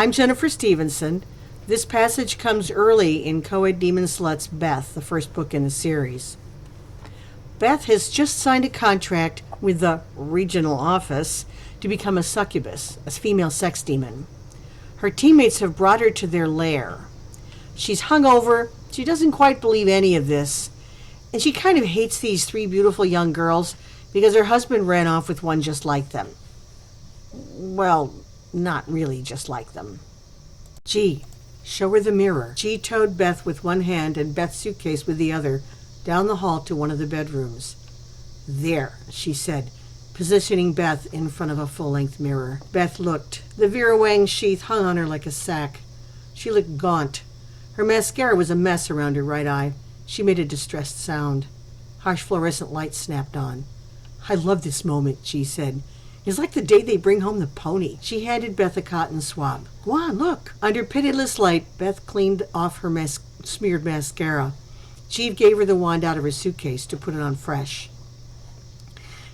I'm Jennifer Stevenson. This passage comes early in Coed Demon Slut's Beth, the first book in the series. Beth has just signed a contract with the regional office to become a succubus, a female sex demon. Her teammates have brought her to their lair. She's hungover, she doesn't quite believe any of this, and she kind of hates these three beautiful young girls because her husband ran off with one just like them. Well, not really just like them. Gee, show her the mirror. G towed Beth with one hand and Beth's suitcase with the other down the hall to one of the bedrooms. There, she said, positioning Beth in front of a full-length mirror. Beth looked. The Vera Wang sheath hung on her like a sack. She looked gaunt. Her mascara was a mess around her right eye. She made a distressed sound. Harsh fluorescent light snapped on. I love this moment, G said. It's like the day they bring home the pony. She handed Beth a cotton swab. Go on, look. Under pitiless light, Beth cleaned off her smeared mascara. Jeeve gave her the wand out of her suitcase to put it on fresh.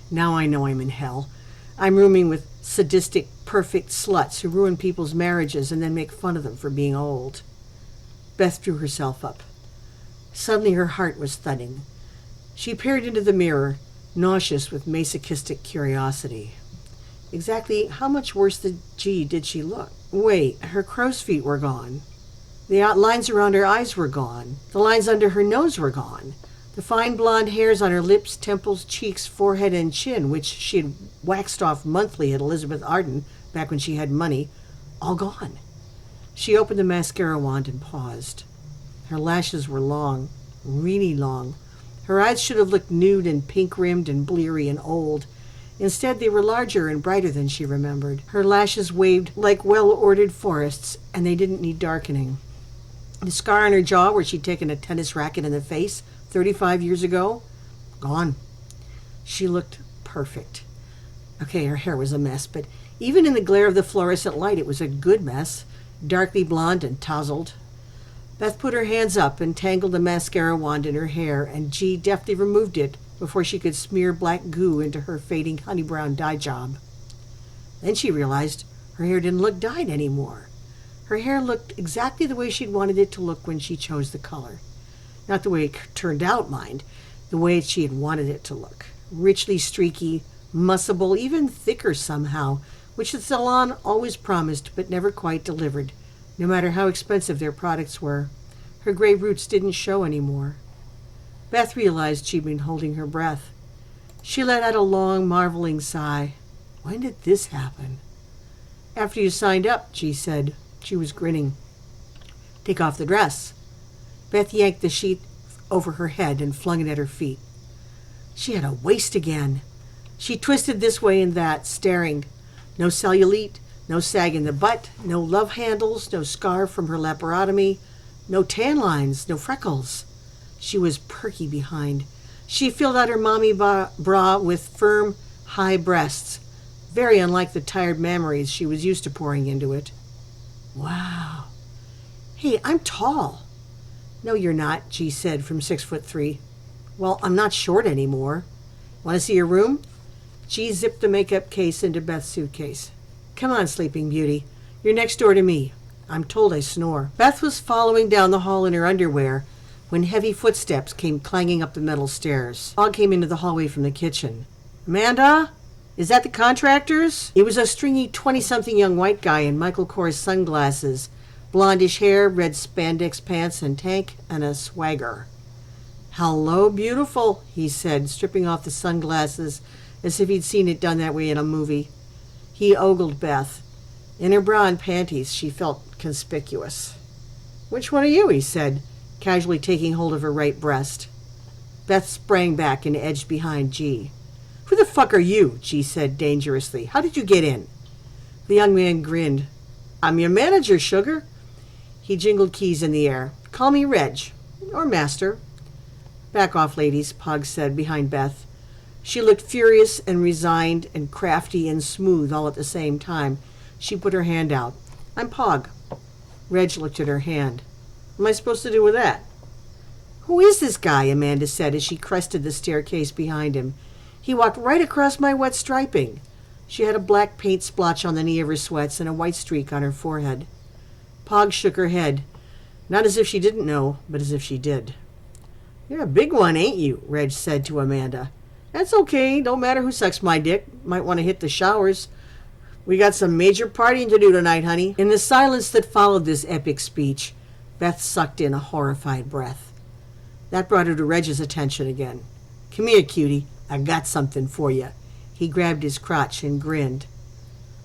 Now I know I'm in hell. I'm rooming with sadistic, perfect sluts who ruin people's marriages and then make fun of them for being old. Beth drew herself up. Suddenly her heart was thudding. She peered into the mirror, nauseous with masochistic curiosity. Exactly how much worse than G did she look? Wait, her crow's feet were gone. The outlines around her eyes were gone. The lines under her nose were gone. The fine blonde hairs on her lips, temples, cheeks, forehead, and chin, which she had waxed off monthly at Elizabeth Arden back when she had money, all gone. She opened the mascara wand and paused. Her lashes were long, really long. Her eyes should have looked nude and pink-rimmed and bleary and old. Instead, they were larger and brighter than she remembered. Her lashes waved like well-ordered forests, and they didn't need darkening. The scar on her jaw where she'd taken a tennis racket in the face 35 years ago, gone. She looked perfect. Okay, her hair was a mess, but even in the glare of the fluorescent light, it was a good mess, darkly blonde and tousled. Beth put her hands up and tangled the mascara wand in her hair, and G deftly removed it before she could smear black goo into her fading honey brown dye job. Then she realized her hair didn't look dyed anymore. Her hair looked exactly the way she'd wanted it to look when she chose the color. Not the way it turned out, mind, the way she had wanted it to look. Richly streaky, mussable, even thicker somehow, which the salon always promised but never quite delivered, no matter how expensive their products were. Her gray roots didn't show anymore. Beth realized she'd been holding her breath. She let out a long, marveling sigh. When did this happen? After you signed up, G said. She was grinning. Take off the dress. Beth yanked the sheet over her head and flung it at her feet. She had a waist again. She twisted this way and that, staring. No cellulite, no sag in the butt, no love handles, no scar from her laparotomy, no tan lines, no freckles. She was perky behind. She filled out her mommy bra with firm, high breasts, very unlike the tired mammaries she was used to pouring into it. Wow. Hey, I'm tall. No, you're not, G said from 6'3". Well, I'm not short anymore. Want to see your room? G zipped the makeup case into Beth's suitcase. Come on, Sleeping Beauty. You're next door to me. I'm told I snore. Beth was following down the hall in her underwear when heavy footsteps came clanging up the metal stairs. Hog came into the hallway from the kitchen. Amanda? Is that the contractors? It was a stringy 20-something young white guy in Michael Kors sunglasses, blondish hair, red spandex pants and tank, and a swagger. Hello, beautiful, he said, stripping off the sunglasses as if he'd seen it done that way in a movie. He ogled Beth. In her bra and panties, she felt conspicuous. Which one are you? He said, casually taking hold of her right breast. Beth sprang back and edged behind G. Who the fuck are you? G said dangerously. How did you get in? The young man grinned. I'm your manager, sugar. He jingled keys in the air. Call me Reg. Or Master. Back off, ladies, Pog said behind Beth. She looked furious and resigned and crafty and smooth all at the same time. She put her hand out. I'm Pog. Reg looked at her hand. What am I supposed to do with that? Who is this guy? Amanda said as she crested the staircase behind him. He walked right across my wet striping. She had a black paint splotch on the knee of her sweats and a white streak on her forehead. Pog shook her head, not as if she didn't know, but as if she did. "You're a big one, ain't you?" Reg said to Amanda. "That's okay. Don't matter who sucks my dick. Might want to hit the showers. We got some major partying to do tonight, honey." In the silence that followed this epic speech, Beth sucked in a horrified breath. That brought her to Reg's attention again. "Come here, cutie. I got something for you." He grabbed his crotch and grinned.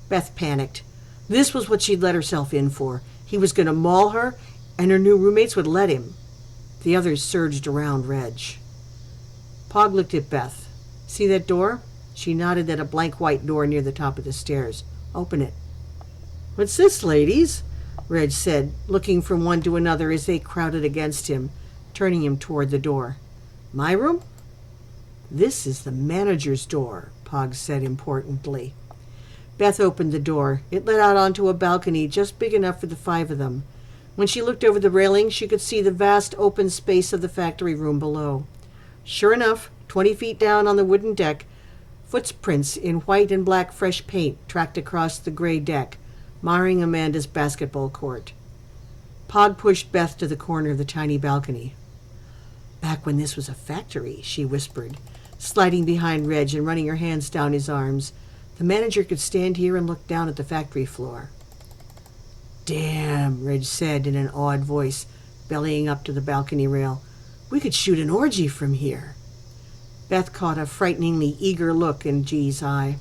Beth panicked. This was what she'd let herself in for. He was going to maul her, and her new roommates would let him. The others surged around Reg. Pog looked at Beth. "See that door?" She nodded at a blank white door near the top of the stairs. "Open it." "What's this, ladies?" Reg said, looking from one to another as they crowded against him, turning him toward the door. "My room?" "This is the manager's door," Pog said importantly. Beth opened the door. It led out onto a balcony just big enough for the five of them. When she looked over the railing, she could see the vast open space of the factory room below. Sure enough, 20 feet down on the wooden deck, footprints in white and black fresh paint tracked across the gray deck, marring Amanda's basketball court. Pog pushed Beth to the corner of the tiny balcony. "Back when this was a factory," she whispered, sliding behind Reg and running her hands down his arms. "The manager could stand here and look down at the factory floor." "Damn," Reg said in an awed voice, bellying up to the balcony rail. "We could shoot an orgy from here." Beth caught a frighteningly eager look in G's eye.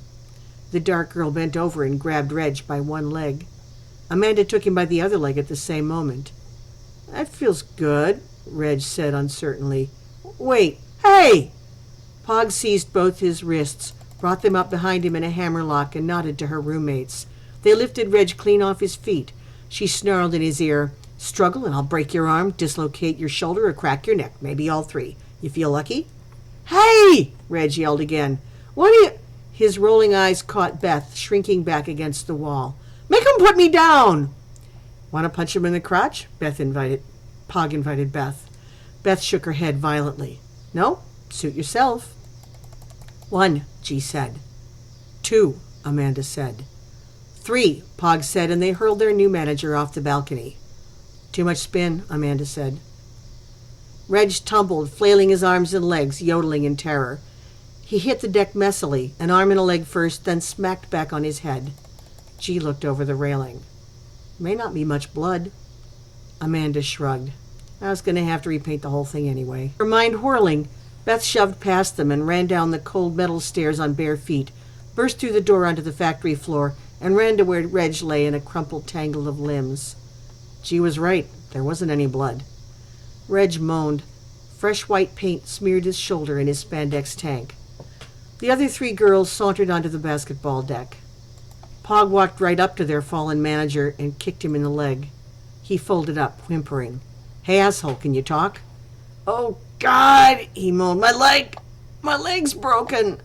The dark girl bent over and grabbed Reg by one leg. Amanda took him by the other leg at the same moment. "That feels good," Reg said uncertainly. "Wait, hey!" Pog seized both his wrists, brought them up behind him in a hammerlock, and nodded to her roommates. They lifted Reg clean off his feet. She snarled in his ear, "Struggle and I'll break your arm, dislocate your shoulder, or crack your neck. Maybe all three. You feel lucky?" "Hey!" Reg yelled again. "What are you—" His rolling eyes caught Beth, shrinking back against the wall. "Make him put me down!" "Want to punch him in the crotch?" Pog invited Beth. Beth shook her head violently. "No, suit yourself." "1," G said. "2," Amanda said. "3," Pog said, and they hurled their new manager off the balcony. "Too much spin," Amanda said. Reg tumbled, flailing his arms and legs, yodeling in terror. He hit the deck messily, an arm and a leg first, then smacked back on his head. G looked over the railing. "May not be much blood." Amanda shrugged. "I was going to have to repaint the whole thing anyway." Her mind whirling, Beth shoved past them and ran down the cold metal stairs on bare feet, burst through the door onto the factory floor, and ran to where Reg lay in a crumpled tangle of limbs. G was right. There wasn't any blood. Reg moaned. Fresh white paint smeared his shoulder and his spandex tank. The other three girls sauntered onto the basketball deck. Pog walked right up to their fallen manager and kicked him in the leg. He folded up, whimpering. "Hey, asshole, can you talk?" "Oh, God," he moaned. My leg's broken."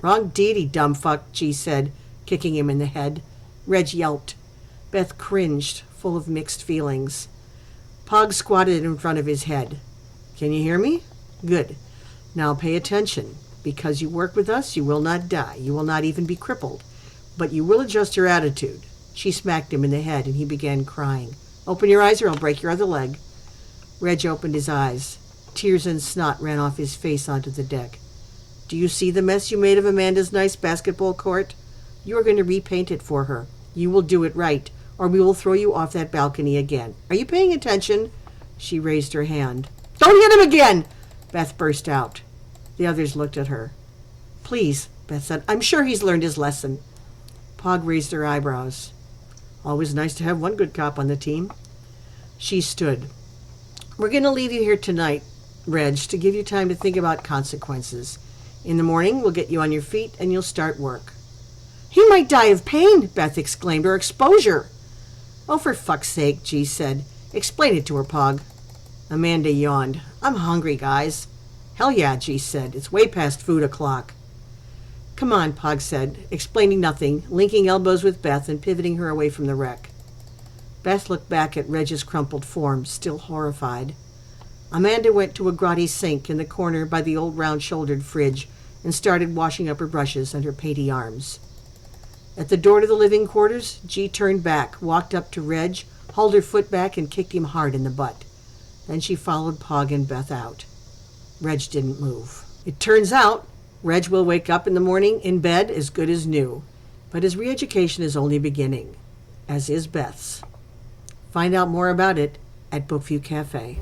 "Wrong deed, you dumb fuck," G said, kicking him in the head. Reg yelped. Beth cringed, full of mixed feelings. Pog squatted in front of his head. "Can you hear me? Good. Now pay attention. Because you work with us, you will not die. You will not even be crippled. But you will adjust your attitude." She smacked him in the head, and he began crying. "Open your eyes or I'll break your other leg." Reg opened his eyes. Tears and snot ran off his face onto the deck. "Do you see the mess you made of Amanda's nice basketball court? You are going to repaint it for her. You will do it right, or we will throw you off that balcony again. Are you paying attention?" She raised her hand. "Don't hit him again!" Beth burst out. The others looked at her. "Please," Beth said. "I'm sure he's learned his lesson." Pog raised her eyebrows. "Always nice to have one good cop on the team." She stood. "We're going to leave you here tonight, Reg, to give you time to think about consequences. In the morning, we'll get you on your feet and you'll start work." "He might die of pain," Beth exclaimed, "or exposure." "Oh, for fuck's sake," G said. "Explain it to her, Pog." Amanda yawned. "I'm hungry, guys." "Hell yeah," G said. "It's way past food o'clock." "Come on," Pog said, explaining nothing, linking elbows with Beth and pivoting her away from the wreck. Beth looked back at Reg's crumpled form, still horrified. Amanda went to a grotty sink in the corner by the old round-shouldered fridge and started washing up her brushes and her painty arms. At the door to the living quarters, G turned back, walked up to Reg, hauled her foot back and kicked him hard in the butt. Then she followed Pog and Beth out. Reg didn't move. It turns out Reg will wake up in the morning in bed as good as new, but his re-education is only beginning, as is Beth's. Find out more about it at Bookview Cafe.